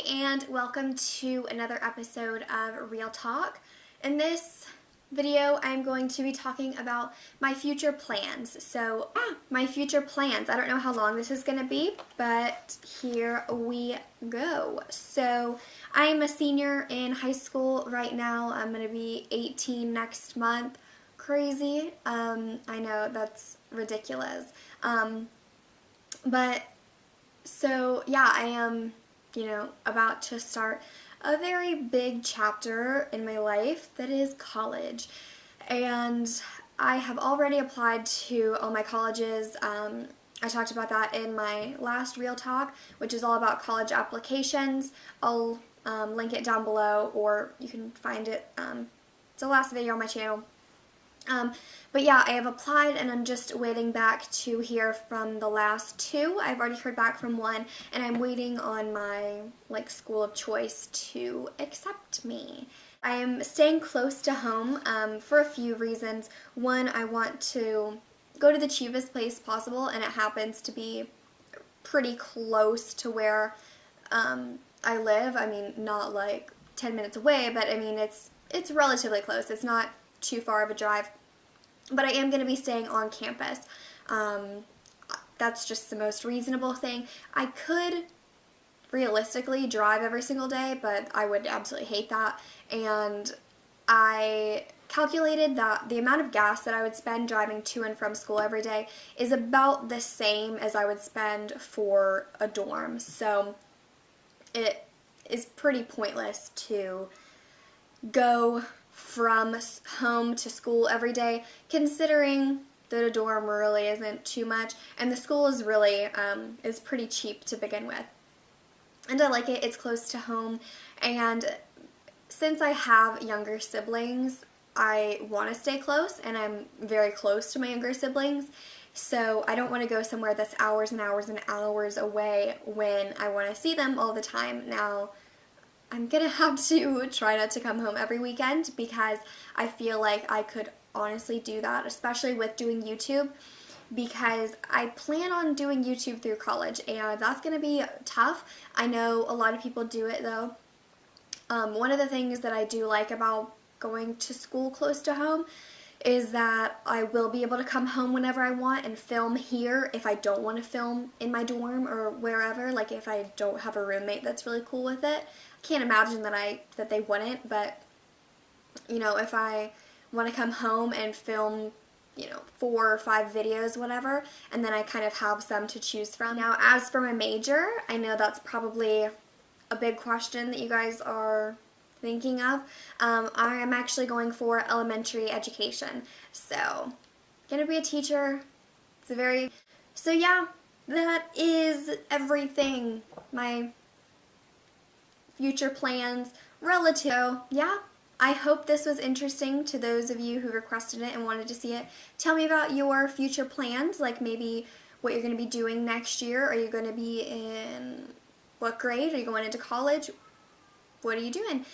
and welcome to another episode of Real Talk. In this video, I'm going to be talking about my future plans. My future plans. I don't know how long this is going to be, but here we go. So, I'm a senior in high school right now. I'm going to be 18 next month. Crazy. I know that's ridiculous. I am about to start a very big chapter in my life that is college. And I have already applied to all my colleges. I talked about that in my last Real Talk, which is all about college applications. I'll link it down below, or you can find it. It's the last video on my channel. I have applied and I'm just waiting back to hear from the last two. I've already heard back from one and I'm waiting on my school of choice to accept me. I am staying close to home for a few reasons. One, I want to go to the cheapest place possible, and it happens to be pretty close to where I live. I mean, not like 10 minutes away, but I mean it's relatively close. It's not too far of a drive, but I am going to be staying on campus. That's just the most reasonable thing. I could realistically drive every single day, but I would absolutely hate that, and I calculated that the amount of gas that I would spend driving to and from school every day is about the same as I would spend for a dorm, so it is pretty pointless to go from home to school every day, considering that a dorm really isn't too much, and the school is really is pretty cheap to begin with. And I like it. It's close to home, and since I have younger siblings, I want to stay close, and I'm very close to my younger siblings, so I don't want to go somewhere that's hours and hours and hours away when I want to see them all the time. Now, I'm gonna have to try not to come home every weekend because I feel like I could honestly do that, especially with doing YouTube, because I plan on doing YouTube through college, and that's gonna be tough. I know a lot of people do it though. One of the things that I do like about going to school close to home is that I will be able to come home whenever I want and film here if I don't want to film in my dorm or wherever, like if I don't have a roommate that's really cool with it. I can't imagine that they wouldn't, but if I want to come home and film 4 or 5 videos, whatever, and then I kind of have some to choose from. Now, as for my major, I know that's probably a big question that you guys are thinking of. I am actually going for elementary education, so gonna be a teacher. So yeah, that is everything. My future plans relative. So yeah, I hope this was interesting to those of you who requested it and wanted to see it. Tell me about your future plans, like maybe what you're going to be doing next year. Are you going to be in what grade? Are you going into college? What are you doing?